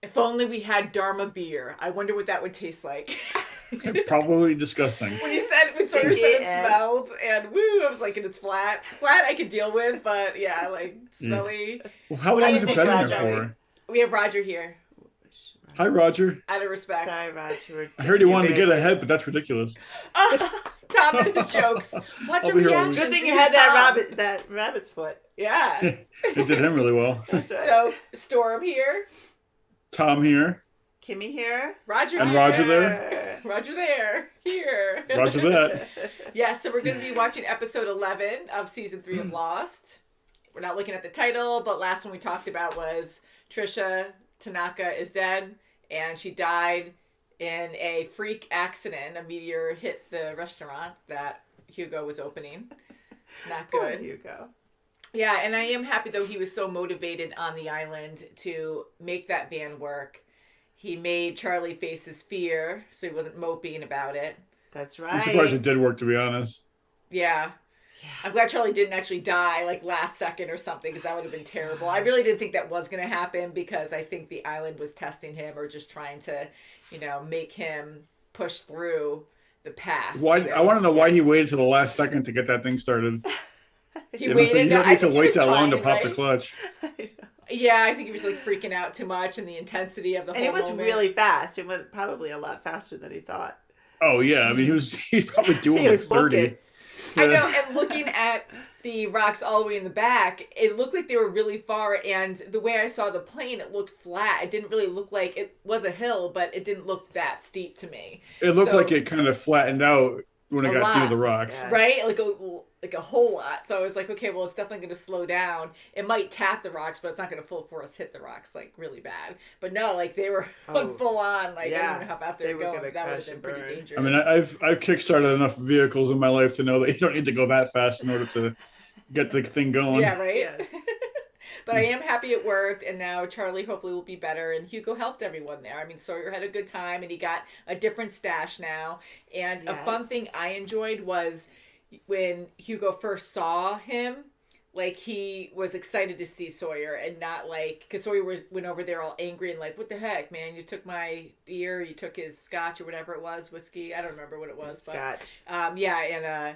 If only we had Dharma beer. I wonder what that would taste like. Probably disgusting. When Sawyer said it smelled, and woo, I was like, and it's flat. Flat I could deal with, but yeah, like smelly. Yeah. Well, how long has it been here for? We have Roger here. Hi, Roger. Out of respect. Sorry, Roger. I heard he wanted to get ahead, but that's ridiculous. Tom and his jokes. Watch your reactions. Good thing you had that rabbit's foot. Yeah. It did him really well. That's right. So, Storm here. Tom here. Kimmy here. Roger and here. Roger there. Roger there. Here. Roger that. Yeah, so we're going to be watching episode 11 of season 3 of Lost. We're not looking at the title, but last one we talked about was Trisha Tanaka is dead, and she died in a freak accident. A meteor hit the restaurant that Hugo was opening. Not good. Poor Hugo. Yeah, and I am happy, though, he was so motivated on the island to make that van work. He made Charlie face his fear, so he wasn't moping about it. That's right. I'm surprised it did work, to be honest. Yeah. I'm glad Charlie didn't actually die, like, last second or something, because that would have been terrible. I really didn't think that was going to happen, because I think the island was testing him or just trying to, make him push through the past. Why? I want to know why he waited to the last second to get that thing started. He waited. You don't need to wait that long to pop the clutch. Yeah, I think he was like freaking out too much, and the intensity of the whole And it was moment. really fast. It went probably a lot faster than he thought. Oh yeah, I mean he's probably doing like 30. I know, and looking at the rocks all the way in the back, it looked like they were really far, and the way I saw the plane, it looked flat. It didn't really look like it was a hill, but it didn't look that steep to me. It looked like it kind of flattened out when it got near the rocks. Yeah. Right? Like a whole lot. So I was like, okay, well, it's definitely going to slow down. It might tap the rocks, but it's not going to full force hit the rocks, like, really bad. But no, like, they were full on. Like, I don't know how fast they were going, but that would have been pretty dangerous. I mean, I've kickstarted enough vehicles in my life to know that you don't need to go that fast in order to get the thing going. Yeah, right? Yes. But I am happy it worked, and now Charlie hopefully will be better, and Hugo helped everyone there. I mean, Sawyer had a good time, and he got a different stash now. And a fun thing I enjoyed was when Hugo first saw him, like, he was excited to see Sawyer, and not like, because Sawyer went over there all angry and like, what the heck, man, you took my beer, you took his scotch or whatever it was, whiskey, I don't remember what it was. Scotch. But, yeah,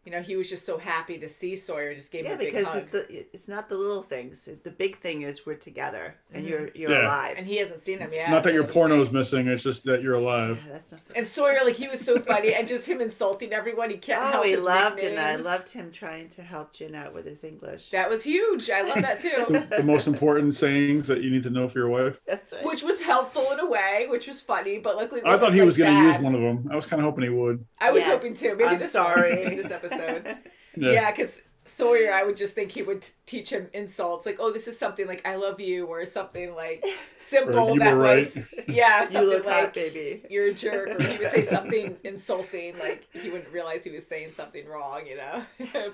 and he was just so happy to see Sawyer. Just gave him a big hug. Yeah, because it's not the little things. The big thing is we're together and you're alive. And he hasn't seen him yet. Not that your porno's missing. It's just that you're alive. Yeah, that's not and Sawyer, like, he was so funny, and just him insulting everyone. He kept helping. He loved it. And I loved him trying to help Jen out with his English. That was huge. I love that too. The most important sayings that you need to know for your wife. That's right. Which was helpful in a way, which was funny, but luckily I thought he was going to use one of them. I was kind of hoping he would. I was hoping too. Maybe maybe this episode. Yeah, because Sawyer, I would just think he would teach him insults, like, oh, this is something like "I love you" or something like simple that was, yeah, something you look like hot, baby. "You're a jerk," or he would say something insulting, like he wouldn't realize he was saying something wrong,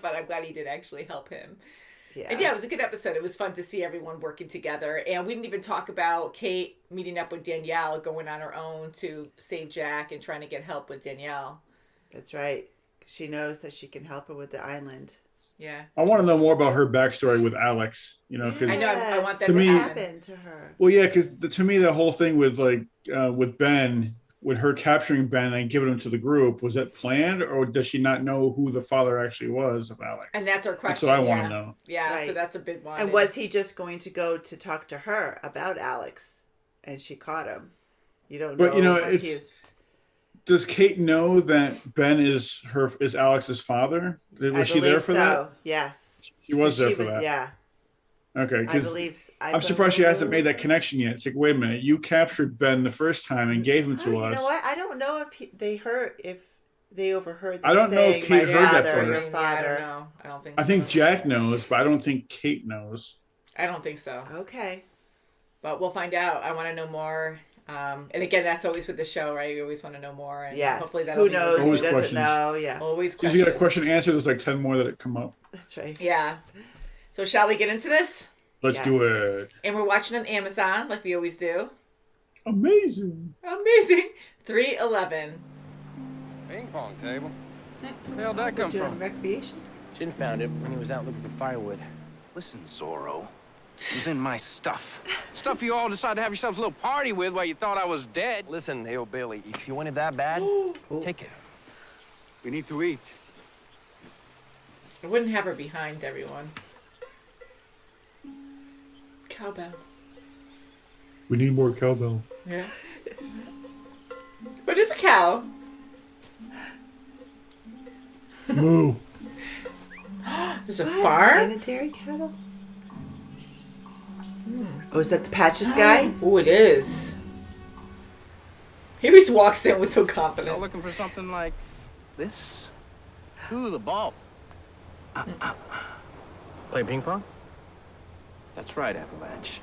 But I'm glad he did actually help him. Yeah. And yeah, it was a good episode. It was fun to see everyone working together, and we didn't even talk about Kate meeting up with Danielle, going on her own to save Jack and trying to get help with Danielle. That's right. She knows that she can help her with the island. Yeah. I want to know more about her backstory with Alex. Because I know I want that to happen to her. Well, yeah, because to me the whole thing with with Ben, with her capturing Ben and giving him to the group, was that planned, or does she not know who the father actually was of Alex? And that's our question. That's what I want to know. Yeah, right. So that's a big one. And was he just going to go to talk to her about Alex, and she caught him? You don't know. But it's. Does Kate know that Ben is Alex's father? Was she there for that? Yes. She was there for that. Yeah. Okay, because I'm surprised she hasn't made that connection yet. It's like, wait a minute, you captured Ben the first time and gave him to us. You know what? I don't know if they overheard. I don't know if Kate heard that from her father. Yeah, I don't think. I think Jack knows, but I don't think Kate knows. I don't think so. Okay. But we'll find out. I want to know more. And again, that's always with the show, right? You always want to know more. And hopefully that'll Who knows? Who doesn't know? Yeah. Always questions. You get a question answered, there's like 10 more that come up. That's right. Yeah. So shall we get into this? Let's do it. And we're watching on Amazon, like we always do. Amazing. 3:11. Ping pong table. Where the hell did that come from? Recreation? Chin found it when he was out looking for firewood. Listen, Zorro. It was in my stuff. Stuff you all decided to have yourselves a little party with while you thought I was dead. Listen, hillbilly, if you want it that bad, take it. We need to eat. I wouldn't have her behind everyone. Cowbell. We need more cowbell. Yeah. What is a cow? Moo. There's a farm? Sanitary cattle? Oh, is that the Patches guy? Oh, it is. He always walks in with so Y'all confident. looking for something like this? Ooh, the ball. Play ping pong? That's right, Avalanche.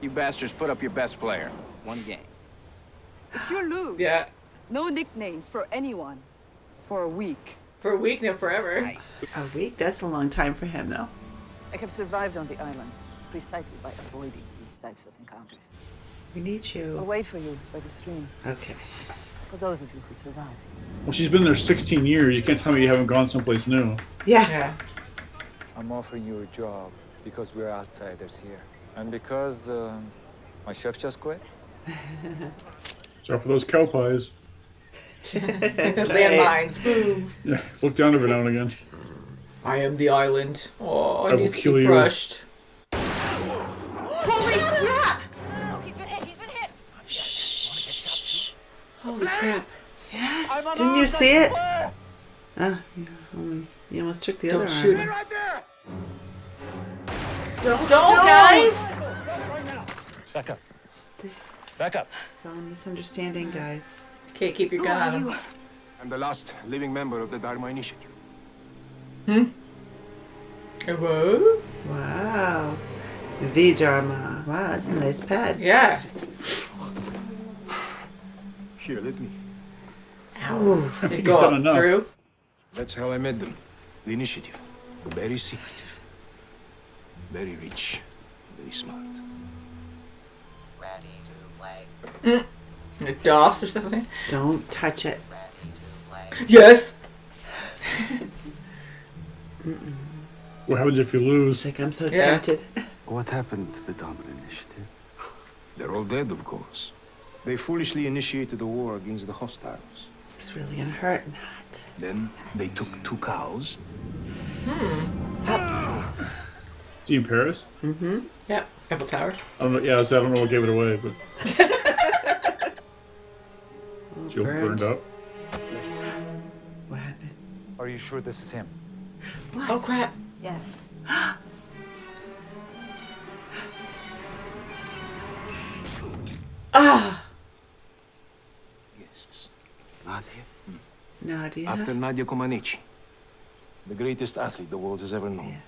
You bastards put up your best player. One game. If you lose, Yeah. no nicknames for anyone for a week. For a week, no forever. A week? That's a long time for him, though. I have survived on the island precisely by avoiding these types of encounters. We need I'll you. wait for you by the stream, Okay. for those of you who survive. Well, she's been there 16 years. You can't tell me you haven't gone someplace new. Yeah. Yeah. I'm offering you a job because we're outsiders here. And because my chef just quit. So for those cow pies. Landmines. Boom. Yeah, look down every now and again. I am the island. Oh, I it will needs to kill be you. brushed. Holy crap! Oh, he's been hit. He's been hit. Shh. Holy crap. Yes. Didn't you see it? You almost took the other Don't shoot arm. him. Don't, guys! Back up. Back up. It's all a misunderstanding, guys. Okay, keep your gun on him. I'm the last living member of the Dharma Initiative. Hello? Wow. The Dharma. Wow, that's a nice pad. Yeah. Here, let me. Ooh. I think Go he's done up enough. through. That's how I met them. The initiative. Very secretive. Very rich. Very smart. Ready to play. A DOS or something? Don't touch it. Ready to play. Yes! What happens if you It's lose? like I'm so Yeah. tempted. What happened to the Dharma Initiative? They're all dead, of course. They foolishly initiated a war against the hostiles. It's really gonna hurt. Not. Then they took 2 cows. Is he in Paris? Mm-hmm. Yeah. Eiffel Tower. I don't know. Yeah, I don't know what gave it away, but Oh, she burned up. What happened? Are you sure this is him? Oh, crap. Yes. Ah! Guests. Nadia. Nadia. After Nadia Comaneci. The greatest athlete the world has ever known. Yes.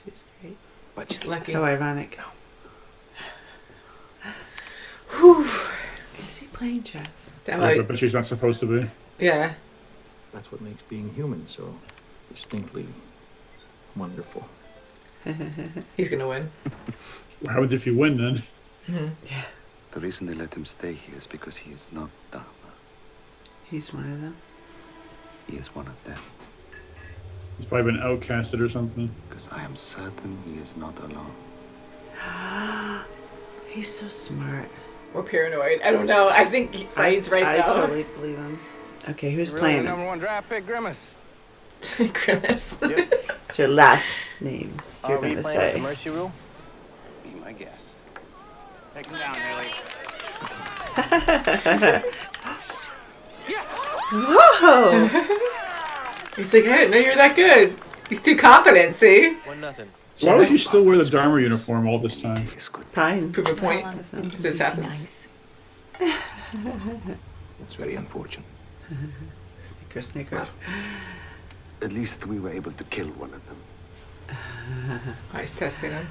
She's great. But Just lucky. How ironic. Whew. Is he playing chess? That Yeah, might, but she's not supposed to be. yeah. That's what makes being human so distinctly wonderful. He's gonna win. What happens if you win then? Yeah. The reason they let him stay here is because he is not Dharma. He's one of them. He is one of them. He's probably been outcasted or something. Because I am certain he is not alone. He's so smart. Or paranoid. I don't know. I think Saeed's right I now. totally believe him. Okay, who's Really, playing the him? #1 draft pick, Grimace. Grimace. It's your last name. You're Are we gonna playing with the say. mercy rule? Be my guest. Take him down, Haley. Whoa! He's like, I didn't know you were that good. He's too confident, see? 1-0. So why would you still wear the Dharma uniform all this time? He is good. Fine. Prove a point. This happens. It's very unfortunate. Snicker, snicker. At least we were able to kill one of them. Oh, he's testing him.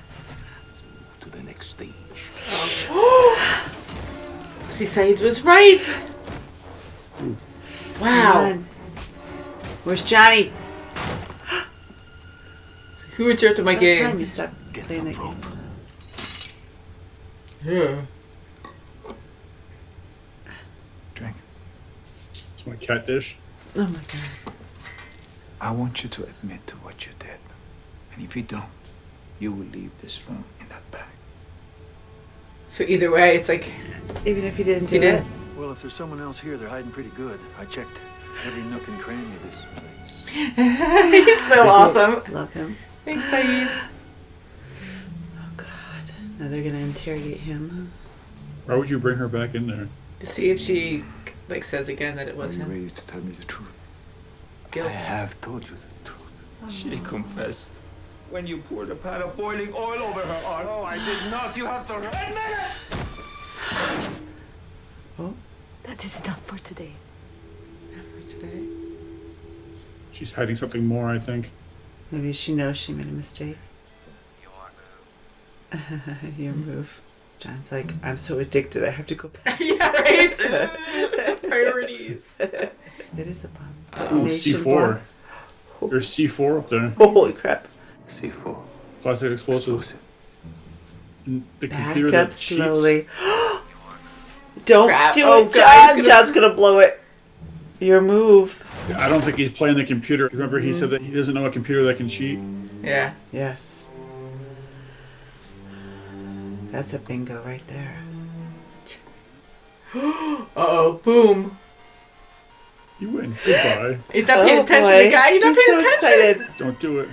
To the next stage. See, Saeed was right. Wow. Come on. Where's Johnny? Who interrupted my About time game? you stopped Get playing the that rope. game. Yeah. Drink. It's my cat dish. Oh my god. I want you to admit to what you did. And if you don't, You will leave this room in that bag. So either way, it's like Even if he didn't do he did. it. Well, if there's someone else here, they're hiding pretty good. I checked every nook and cranny of this place. He's so awesome. Love him. Thanks, Saeed. Oh God. Now they're gonna interrogate him. Why would you bring her back in there? To see if she like says again that it was Are you him. ready to tell me the truth? Guilt. I have told you the truth. She confessed when you poured a pan of boiling oil over her arm. No, I did not. You have to admit it! Oh. That is enough for today. For today. She's hiding something more, I think. Maybe she knows she made a mistake. Your move. Your move. John's like, I'm so addicted, I have to go back. Yeah, right. Priorities. It is a bomb. Oh, Detonation C4. bomb. There's C4 up there. Holy crap. C4. Plastic explosive. Explosive. And the Back computer up that cheats. slowly. Don't Crap. do Oh, it, God, John. John's gonna blow it. Your move. I don't think he's playing the computer. Remember, he said that he doesn't know a computer that can cheat. Yeah. Yes. That's a bingo right there. Uh-oh. Boom. You win. Goodbye. He's not paying attention to the guy. You're not He's paying so attention. excited. Don't do it.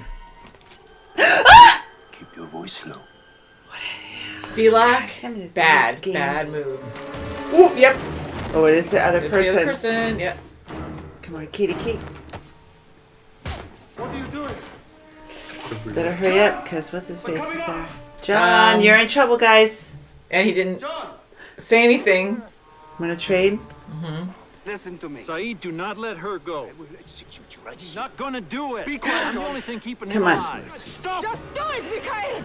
Keep your voice low. C-lock. Him and his Bad. games. Bad move. Ooh, yep. Oh, it is the other There's person. the other person. Yep. Come on, Katie, keep. What are you doing? Better hurry up, because what's his face is there? John, Um, you're in trouble, guys. And he didn't say anything. Want to trade? Listen to me. Saeed, do not let her go. I will execute you right He's here. not gonna do it. Be quiet, I'm the John. only thing keeping Come him on. alive. Stop! Just do it, Mikhail!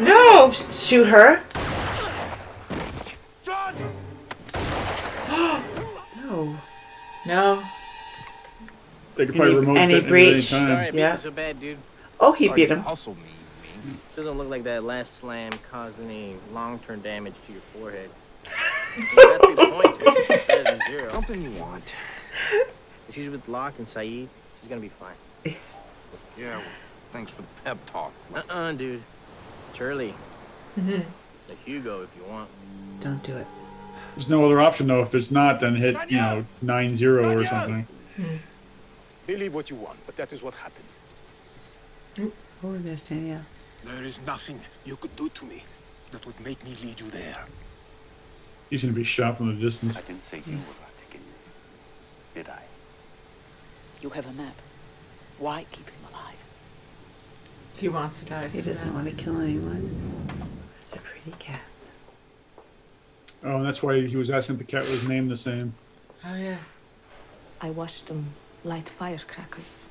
No. Shoot her? John! No. No. They could probably Any- remote any fit breach? at any time. Sorry, I beat Yeah. you so bad, dude. Oh, he beat him. Hustle me, you mean? Still don't look like that last slam caused any long-term damage to your forehead. You got 3 points, which is better than 0. Something you want. If she's with Locke and Saeed, she's gonna be fine. Yeah, well, thanks for the pep talk. Dude. Shirley. Mm-hmm. The Hugo, if you want. Don't do it. There's no other option though. If there's not, then hit 9-0 or something. Believe what you want, but that is what happened. Oh, there's Danielle. There is nothing you could do to me that would make me lead you there. He's gonna be shot from the distance. I didn't say you were Akinnuoye, did I? You have a map. Why keep him alive? He wants to die. He doesn't want to kill anyone. It's a pretty cat. Oh, and that's why he was asking if the cat was named the same. Oh yeah. I watched them light firecrackers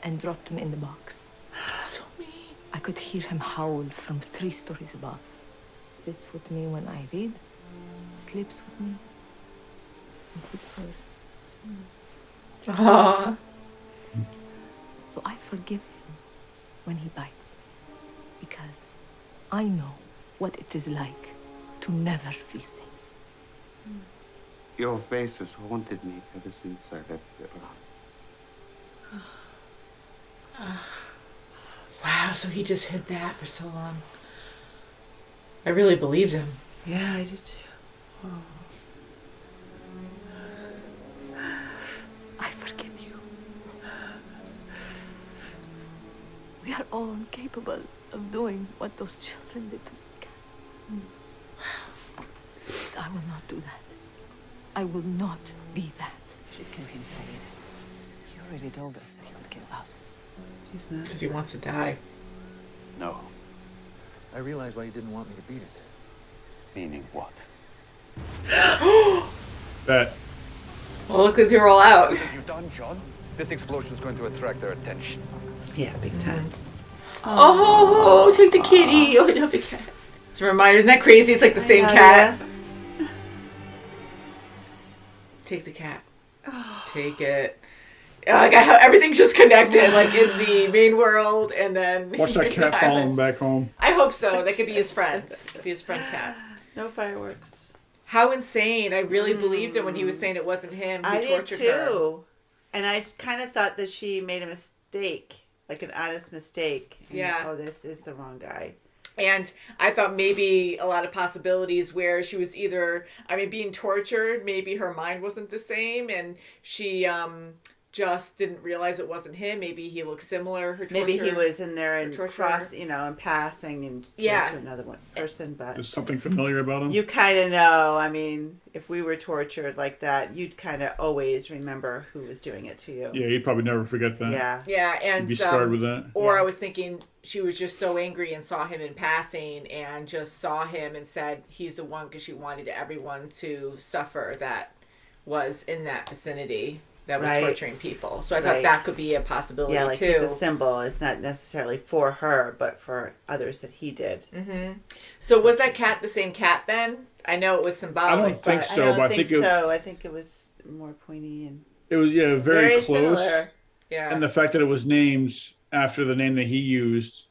and dropped them in the box. So mean. I could hear him howl from 3 stories above. Sits with me when I read, sleeps with me, and he purrs. Aww. So I forgive him when he bites me, because I know what it is like to never feel safe. Your face has haunted me ever since I left Iran. Wow, so he just hid that for so long. I really believed him. Yeah, I do too. Oh. I forgive you. We are all incapable of doing what those children did to this cat. But I will not do that. I will not be that. You should kill him, Saeed. He already told us that he would kill us. He's not. Because he wants to die. No. I realized why you didn't want me to beat it. Meaning what? Bet. Well, look like they're all out. What have you done, John? This explosion is going to attract their attention. Yeah, big time. Oh, take the kitty. Oh, I love the cat. It's a reminder. Isn't that crazy? It's like the same know, cat. Take the cat. Take it. Oh, I got how everything's just connected, like in the main world, and then Watch that cat the follow him islands. back home. I hope so. That could be his friend. Could be his friend cat. No fireworks. How insane! I really believed him when he was saying it wasn't him who I did tortured too. her. And I kind of thought that she made a mistake like an honest mistake. And, Yeah. oh, this is the wrong guy. And I thought maybe a lot of possibilities where she was either, being tortured, maybe her mind wasn't the same, and she just didn't realize it wasn't him. Maybe he looked similar. Maybe he was in there and and passing and went to another person. But there's something familiar about him. You kind of know. I mean, if we were tortured like that, you'd kind of always remember who was doing it to you. Yeah, you'd probably never forget that. Yeah, and you'd be scarred with that. Or I was thinking she was just so angry and saw him in passing and just saw him and said he's the one because she wanted everyone to suffer that was in that vicinity. That was torturing people. So I thought that could be a possibility, yeah, like too. he's a symbol. It's not necessarily for her, but for others that he did. Mm-hmm. So was that cat the same cat then? I know it was symbolic. I don't think so, but I think so. I think it was more pointy and... It was, very close. Similar. Yeah. And the fact that it was names after the name that he used,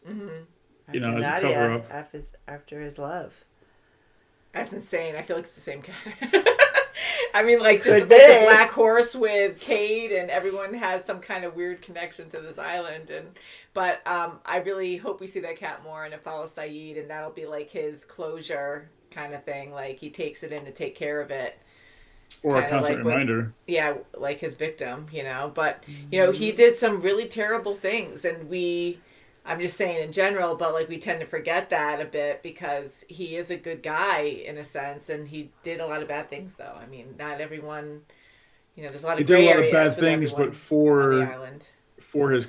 Mm-hmm. as a cover up. After his love. That's insane. I feel like it's the same cat. Just Could like be. the black horse with Cade, and everyone has some kind of weird connection to this island. But I really hope we see that cat more, and it follows Saeed, and that'll be like his closure kind of thing. Like he takes it in to take care of it. Or a constant reminder. Yeah, like his victim, But, he did some really terrible things, and I'm just saying in general, but we tend to forget that a bit because he is a good guy in a sense, and he did a lot of bad things though. Not everyone, there's a lot of gray areas. He did a lot of bad things, but for the island. for his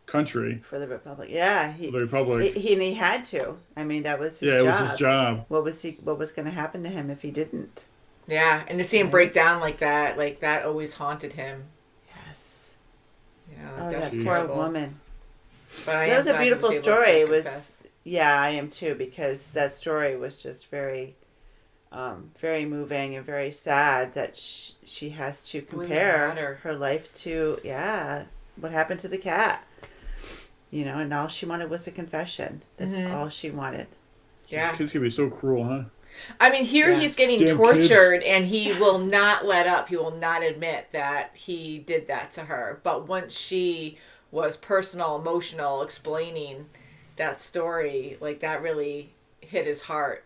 country. For the Republic. Yeah. For the Republic. He had to. That was his job. Yeah, it was his job. What was going to happen to him if he didn't? Yeah, and to see him break down like that always haunted him. Yes. That's that terrible. poor woman. But that was a beautiful story. It was, I am too, because that story was just very, very moving and very sad that she has to compare her life to, what happened to the cat. And all she wanted was a confession. That's all she wanted. Yeah. These kids can be so cruel, huh? He's getting tortured, and he will not let up. He will not admit that he did that to her. But once she was personal, emotional, explaining that story, that really hit his heart.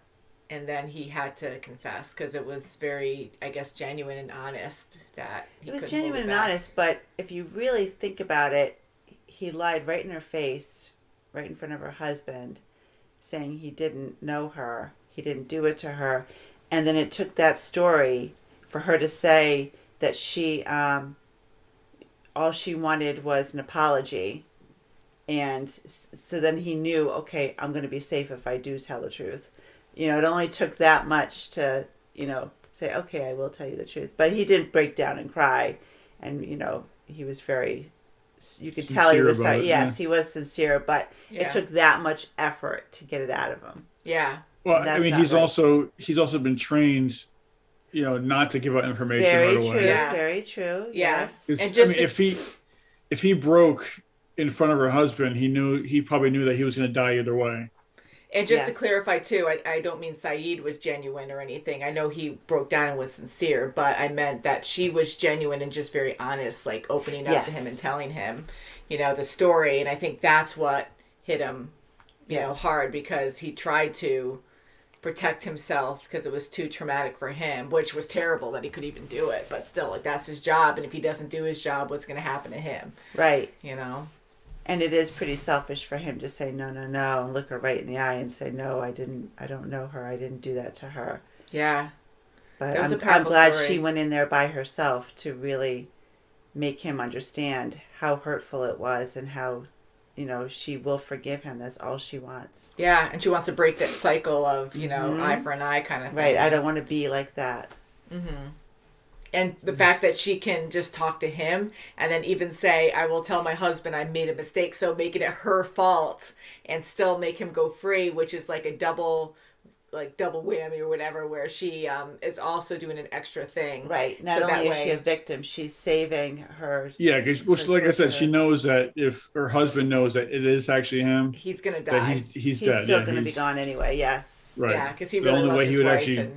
And then he had to confess because it was very, genuine and honest. It was genuine and honest, but if you really think about it, he lied right in her face, right in front of her husband, saying he didn't know her. He didn't do it to her. And then it took that story for her to say that she, all she wanted was an apology. And so then he knew, okay, I'm going to be safe if I do tell the truth. It only took that much to, say, okay, I will tell you the truth. But he didn't break down and cry. And, he was very, you could tell he was sorry. Yes, he was sincere, but it took that much effort to get it out of him. Yeah. Well, he's also been trained, not to give out information right away. Very true. Yes. And just if he broke in front of her husband, he probably knew that he was going to die either way. And just to clarify too, I don't mean Saeed was genuine or anything. I know he broke down and was sincere, but I meant that she was genuine and just very honest, opening up to him and telling him, the story. And I think that's what hit him, hard, because he tried to protect himself because it was too traumatic for him, which was terrible that he could even do it. But still, that's his job. And if he doesn't do his job, what's going to happen to him? Right. And it is pretty selfish for him to say, no, and look her right in the eye and say, no, I don't know her. I didn't do that to her. Yeah. But I'm glad she went in there by herself to really make him understand how hurtful it was and how, she will forgive him. That's all she wants. Yeah. And she wants to break that cycle of, eye for an eye kind of thing. Right. I don't want to be like that. Mm-hmm. And the fact that she can just talk to him and then even say, I will tell my husband I made a mistake. So making it her fault and still make him go free, which is like a double whammy or whatever, where she is also doing an extra thing. Right. Not only is she a victim, she's saving her. Yeah, because like I said, she knows that if her husband knows that it is actually him, he's going to die. He's dead. He's still going to be gone anyway, yes. Right. Yeah, because he really loves his wife.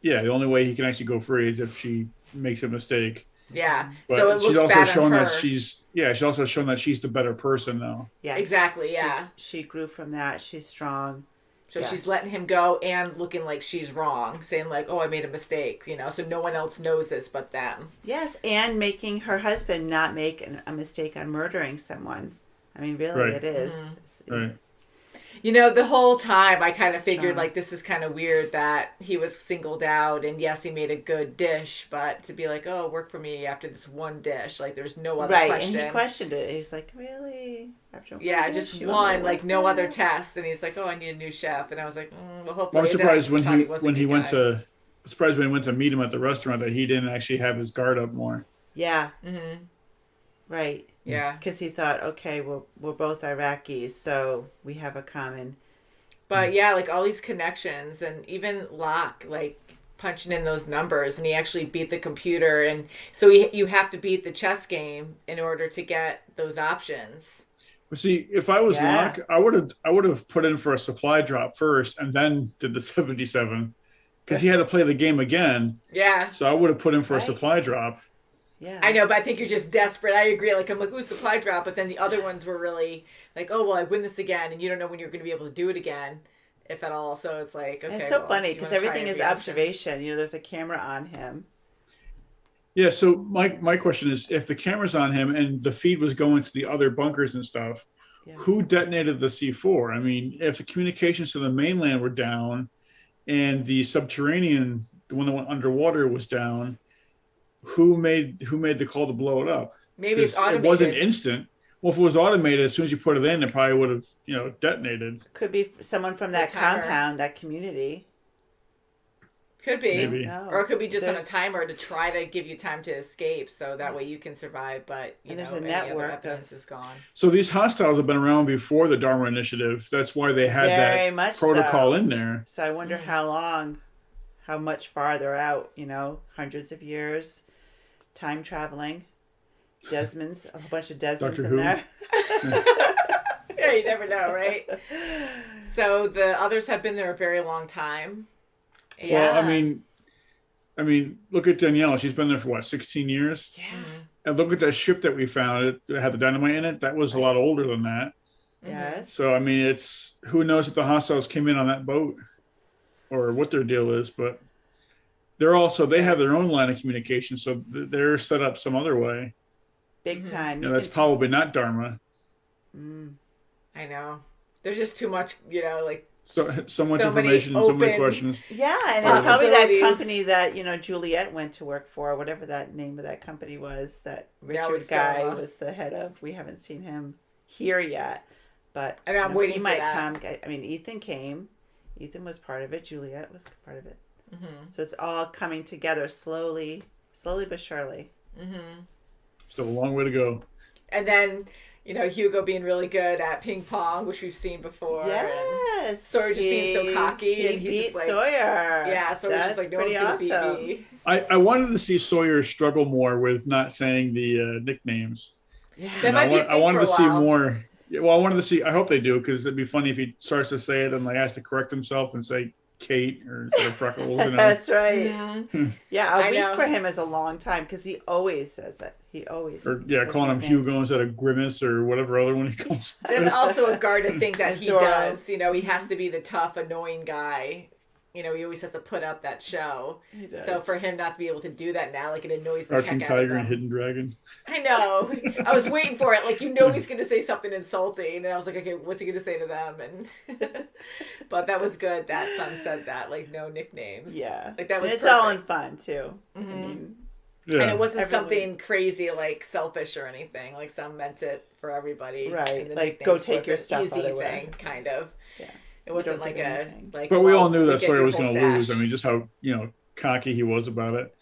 Yeah, the only way he can actually go free is if she makes a mistake. Yeah. But so it she's looks also bad shown on her. that she's also shown that she's the better person now. Yes. Exactly, yeah. She grew from that. She's strong. So she's letting him go and looking like she's wrong, saying like, "Oh, I made a mistake," so no one else knows this but them. Yes, and making her husband not make a mistake on murdering someone. I mean, really, it is. Right. The whole time I kind of figured like this is kind of weird that he was singled out, and yes, he made a good dish, but to be like, "Oh, work for me after this one dish," like there's no other question. And he questioned it. He's like, "Really? After one dish, just you one, want like to no work other test." And he's like, "Oh, I need a new chef," and I was like, "Well, hopefully." Well, I'm surprised when he went to. to meet him at the restaurant that he didn't actually have his guard up more. Yeah. Mm-hmm. Right. Yeah. Because he thought, okay, we're both Iraqis, so we have a common. But yeah, like all these connections, and even Locke, like punching in those numbers, and he actually beat the computer, and so you have to beat the chess game in order to get those options. Well, see, if I was Locke, I would have put in for a supply drop first, and then did the 77, because he had to play the game again. Yeah. So I would have put in for a supply drop. Yeah. I know, but I think you're just desperate. I agree. Like, I'm like, ooh, supply drop. But then the other ones were really like, oh, well, I win this again. And you don't know when you're going to be able to do it again, if at all. So it's like, okay. It's so funny because everything is observation. There's a camera on him. Yeah. So my question is, if the camera's on him and the feed was going to the other bunkers and stuff, who detonated the C4? I mean, if the communications to the mainland were down and the subterranean, the one that went underwater, was down, who made the call to blow it up? Maybe it's automated. It wasn't instant. Well, if it was automated, as soon as you put it in, it probably would have, detonated. Could be someone from that compound, that community. Could be. Maybe. Or it could be just on a timer to try to give you time to escape, so that way you can survive, but there's a any network other evidence is gone. So these hostiles have been around before the Dharma Initiative. That's why they had Very that much protocol so. in there. So I wonder how much farther out, hundreds of years, time traveling, Desmonds, a whole bunch of Desmonds in there. Yeah, you never know, right? So the others have been there a very long time. Yeah. Well, I mean, look at Danielle. She's been there for 16 years? Yeah. And look at that ship that we found. It had the dynamite in it. That was a lot older than that. Yes. So, I mean, it's who knows if the hostiles came in on that boat or what their deal is, but they have their own line of communication. So they're set up some other way. Big time. That's probably not Dharma. I know. There's just too much, like so much information and so many questions. Yeah, and it's probably that company that Juliet went to work for, whatever that name of that company was, that Richard guy was the head of. We haven't seen him here yet, but and I'm waiting he for might that. come. I mean, Ethan came. Ethan was part of it. Juliet was part of it. Mm-hmm. So it's all coming together slowly but surely. Mm-hmm. Still a long way to go. And then, Hugo being really good at ping pong, which we've seen before. Yes. And Sawyer just being so cocky. He beat just like, Sawyer. Yeah, Sawyer's just like, no one's going to beat me. I wanted to see Sawyer struggle more with not saying the nicknames. Yeah. That might be a thing I wanted for to a see while. more. Well, I wanted to see. I hope they do, because it'd be funny if he starts to say it and has to correct himself and say Kate or instead of Freckles. That's right. Mm-hmm. Yeah, a week for him is a long time because he always says it. He always. Calling him Hugo instead of Grimace or whatever other one he calls. That's also a guarded thing that he does. He has to be the tough, annoying guy. He always has to put up that show. He does. So for him not to be able to do that now, it annoys the Crouching heck out of Tiger him. and Hidden Dragon. I know. I was waiting for it. He's going to say something insulting, and I was like, okay, what's he going to say to them? And but that was good. That son said that, no nicknames. Yeah, that was. And it's all in fun too. Mm-hmm. I mean, yeah. And it wasn't something crazy selfish or anything. Some meant it for everybody. Right. Go take your stuff easy out of thing, kind of. Yeah. It wasn't But we all knew that Sawyer was going to lose. I mean, just how cocky he was about it.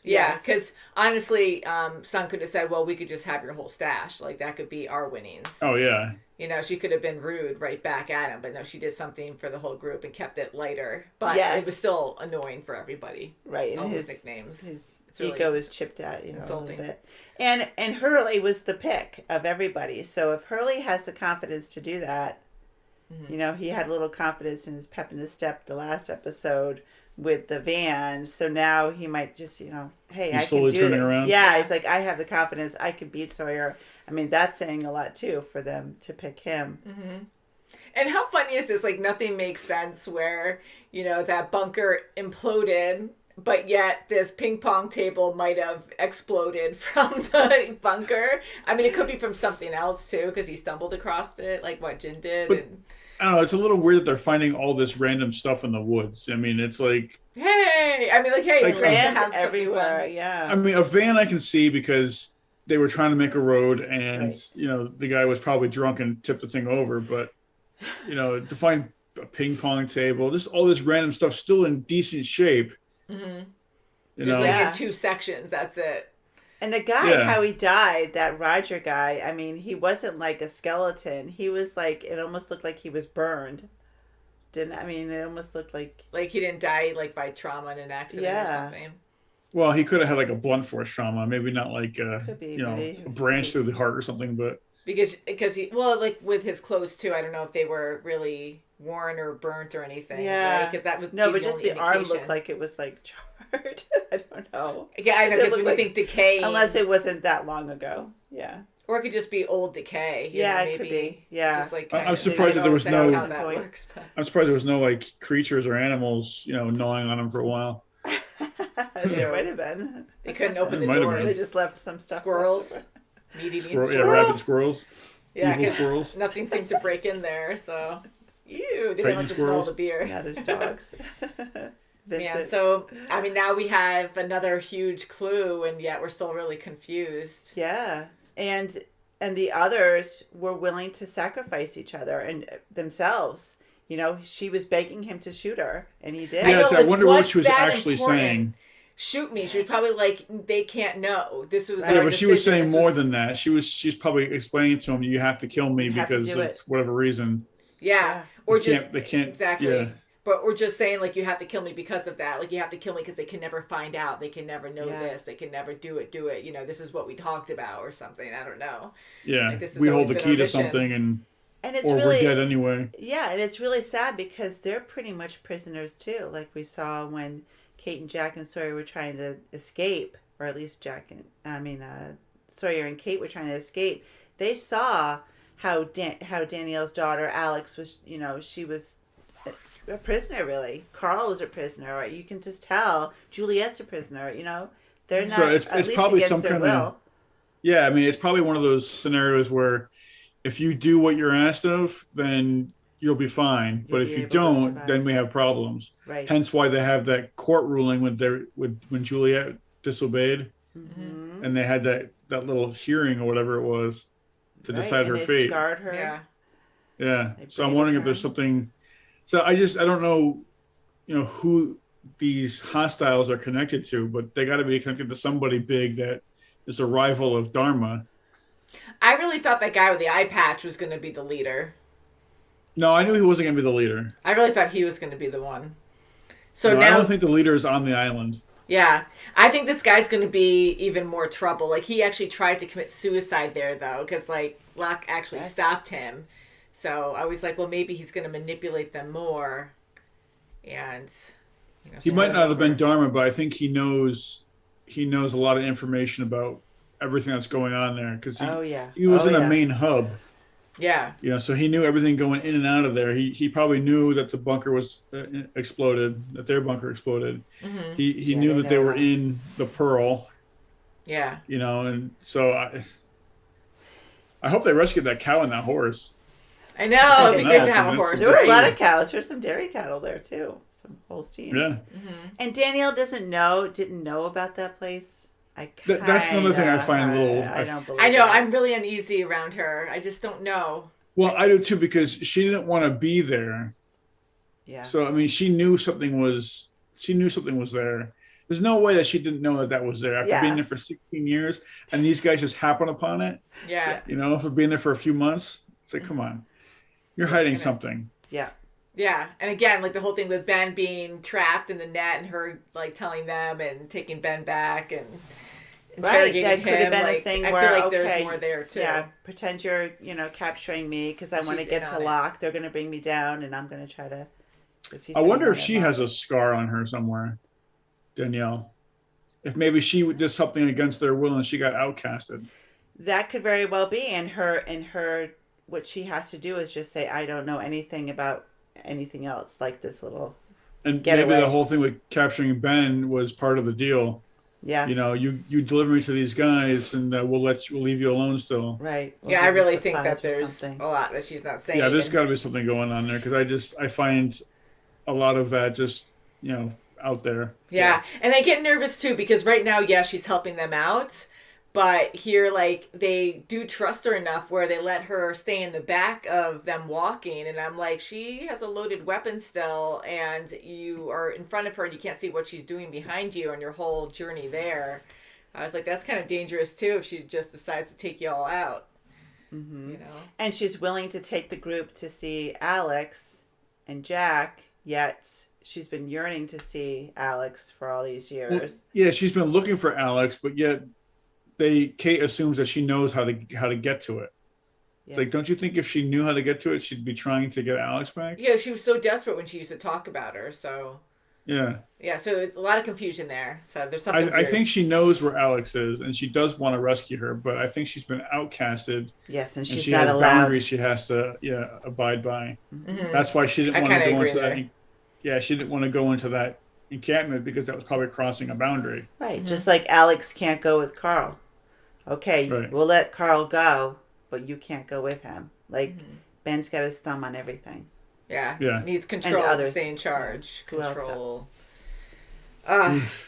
Yeah, because honestly, Son could have said, "Well, we could just have your whole stash. That could be our winnings." Oh yeah. She could have been rude right back at him, but no, she did something for the whole group and kept it lighter. But it was still annoying for everybody. Right, and all his nicknames. His really ego is chipped at, insulting. a little bit. And Hurley was the pick of everybody. So if Hurley has the confidence to do that. Mm-hmm. He had a little confidence in his pep in his step the last episode with the van. So now he might just, hey, He's I can slowly do turning it. around. Yeah, he's like, I have the confidence. I can beat Sawyer. I mean, that's saying a lot, too, for them to pick him. Mm-hmm. And how funny is this? Like, nothing makes sense where, that bunker imploded, but yet this ping pong table might have exploded from the bunker. I mean, it could be from something else, too, because he stumbled across it, like what Jin did. But, I don't know, it's a little weird that they're finding all this random stuff in the woods. I mean, it's like... Hey! I mean, it's vans everywhere, yeah. I mean, a van I can see because they were trying to make a road and, the guy was probably drunk and tipped the thing over, but... to find a ping pong table, just all this random stuff still in decent shape. Mm-hmm. There's like in 2 sections, that's it. And the guy, how he died, that Roger guy, I mean, he wasn't like a skeleton. He was like, it almost looked like he was burned. It almost looked like... Like he didn't die like by trauma in an accident or something. Well, he could have had like a blunt force trauma, maybe not like, a branch through the heart or something, but... Because he, well, like with his clothes too, I don't know if they were really worn or burnt or anything. Yeah. Right? Because that was but just the arm looked like it was like charred. I don't know. Yeah, I know, because when you think decay. Unless it wasn't that long ago. Yeah. Or it could just be old decay. It could be. Yeah. Just like, I'm surprised that there was no... works, I'm surprised there was no like creatures or animals, gnawing on him for a while. There might have been. They couldn't open the doors. They just left some stuff. Squirrels. Meaty squirrels. Yeah, rabid squirrels. Yeah, evil squirrels. Nothing seemed to break in there, so... Ew, they didn't like to smell the beer. Yeah, there's dogs. Man, so, I mean, now we have another huge clue, and yet we're still really confused. Yeah, and the others were willing to sacrifice each other and themselves. She was begging him to shoot her, and he did. Yes, I wonder what she was actually saying. Shoot me. She was probably like, they can't know. This was but she was saying more than that. She's probably explaining to him, you have to kill me because of whatever reason. Yeah. Or they can't. Exactly. Yeah. But we're just saying, like, you have to kill me because of that. Like, you have to kill me because they can never find out. They can never know this. They can never do it. This is what we talked about or something. I don't know. Yeah. Like, we hold the key to something and it's or really, we're dead anyway. Yeah, and it's really sad because they're pretty much prisoners too. Like we saw when Kate and Jack and Sawyer were trying to escape, or at least Sawyer and Kate were trying to escape. They saw how Danielle's daughter Alex was, she was a prisoner really. Carl was a prisoner, right? You can just tell Juliet's a prisoner. They're not. So it's probably some kind of. Yeah, I mean, it's probably one of those scenarios where if you do what you're asked of, then you'll be fine. But if you don't, then we have problems. Right. Hence why they have that court ruling when Juliet disobeyed, and they had that little hearing or whatever it was to decide her fate. Scarred her. Yeah. So I'm wondering if there's something. So I don't know, who these hostiles are connected to, but they got to be connected to somebody big that is a rival of Dharma. I really thought that guy with the eye patch was going to be the leader. No, I knew he wasn't going to be the leader. I really thought he was going to be the one. So no, now I don't think the leader is on the island. Yeah. I think this guy's going to be even more trouble. Like, he actually tried to commit suicide there, though, because, like, Locke actually stopped him. So I was like, well, maybe he's going to manipulate them more. And, he might not have been Dharma, but I think he knows a lot of information about everything that's going on there. Because he was in a main hub. Yeah. So he knew everything going in and out of there. He probably knew that the bunker was exploded, that their bunker exploded. Mm-hmm. He knew that they were in the Pearl. Yeah. And so I hope they rescued that cow and that horse. I know. It'd be good to have a horse. There were a lot of cows. There's some dairy cattle there, too. Some Holsteins. Yeah. Mm-hmm. And Danielle didn't know about that place. That's another thing I find a little... I don't believe I know. that. I'm really uneasy around her. I just don't know. Well, I do, too, because she didn't want to be there. Yeah. So, I mean, she knew something was there. There's no way that she didn't know that was there after being there for 16 years, and these guys just happen upon it. Yeah. For being there for a few months. It's like, come on. You're hiding something. Yeah. Yeah. And again, like the whole thing with Ben being trapped in the net and her like telling them and taking Ben back and interrogating that could have been like, a thing I where, feel like there's more there too. Yeah, pretend you're, capturing me because I want to get to Locke. They're going to bring me down and I'm going to try to I wonder if she has a scar on her somewhere, Danielle. If maybe she did something against their will and she got outcasted. That could very well be. And her, what she has to do is just say, I don't know anything about anything else, like this little And getaway. Maybe the whole thing with capturing Ben was part of the deal. Yes. You know, you deliver me to these guys, and we'll leave you alone still. Right. We'll I really think that there's a lot that she's not saying. Yeah, there's got to be something going on there because I find a lot of that just out there. Yeah, and I get nervous too because right now, she's helping them out, but here like they do trust her enough where they let her stay in the back of them walking, and I'm like, she has a loaded weapon still, and you are in front of her and you can't see what she's doing behind you on your whole journey there. I was like, that's kind of dangerous too if she just decides to take you all out. Mm-hmm. You know, and she's willing to take the group to see Alex and Jack, yet she's been yearning to see Alex for all these years. Well, yeah, she's been looking for Alex, but yet Kate assumes that she knows how to get to it. Yeah. It's like, don't you think if she knew how to get to it, she'd be trying to get Alex back? Yeah, she was so desperate when she used to talk about her. So yeah, so a lot of confusion there. So there's something. I think she knows where Alex is, and she does want to rescue her, but I think she's been outcasted. Yes, and she not has allowed. Boundaries she has to abide by. Mm-hmm. That's why she didn't want to go into that. Yeah, she didn't want to go into that encampment because that was probably crossing a boundary. Right, just like Alex can't go with Carl. Okay, right. We'll let Carl go, but you can't go with him. Like, Ben's got his thumb on everything. Yeah. Needs control to stay in charge. Control.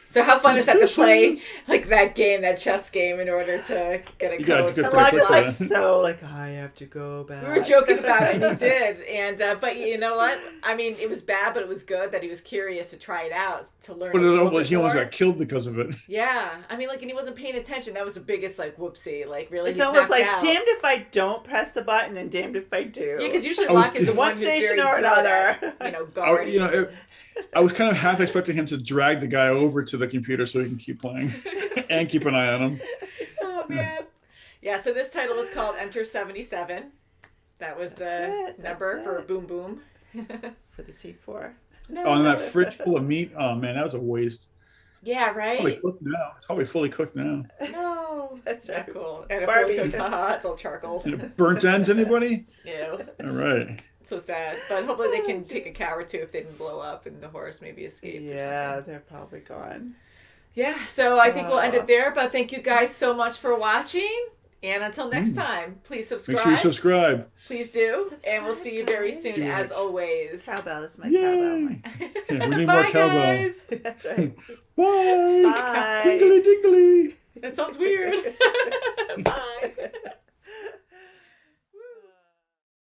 So how fun is that to play like that game, that chess game, in order to get a code? A lot of like so like I have to go back. We were joking about it, and he did. And but you know what? I mean, it was bad, but it was good that he was curious to try it out to learn. But he almost got killed because of it. Yeah, I mean, like, and he wasn't paying attention. That was the biggest like whoopsie. Like, really, it's almost like damned if I don't press the button and damned if I do. Yeah, because usually Locke is the one who's station very or another. Guarding. I was kind of half expecting him to drag the guy over to the computer so he can keep playing and keep an eye on him. Oh, man. Yeah, so this title is called Enter 77. That was the number for Boom Boom. For the C4. And that fridge full of meat. Oh, man, that was a waste. Yeah, right? It's probably cooked now. It's probably fully cooked now. No. That's right. Cool. And it's all charcoal. And burnt ends, anybody? Ew. All right. So sad, but hopefully they can take a cow or two if they didn't blow up and the horse maybe escaped. Yeah, they're probably gone. Yeah, so I think we'll end it there, but thank you guys so much for watching, and until next time, please subscribe. Make sure you subscribe. Please do, and we'll see you very soon, as always. Cowbell, this is my cowbell. Yeah, we need more cowbell. Guys. That's right. Bye. Bye. Dingly dingly. That sounds weird. Bye.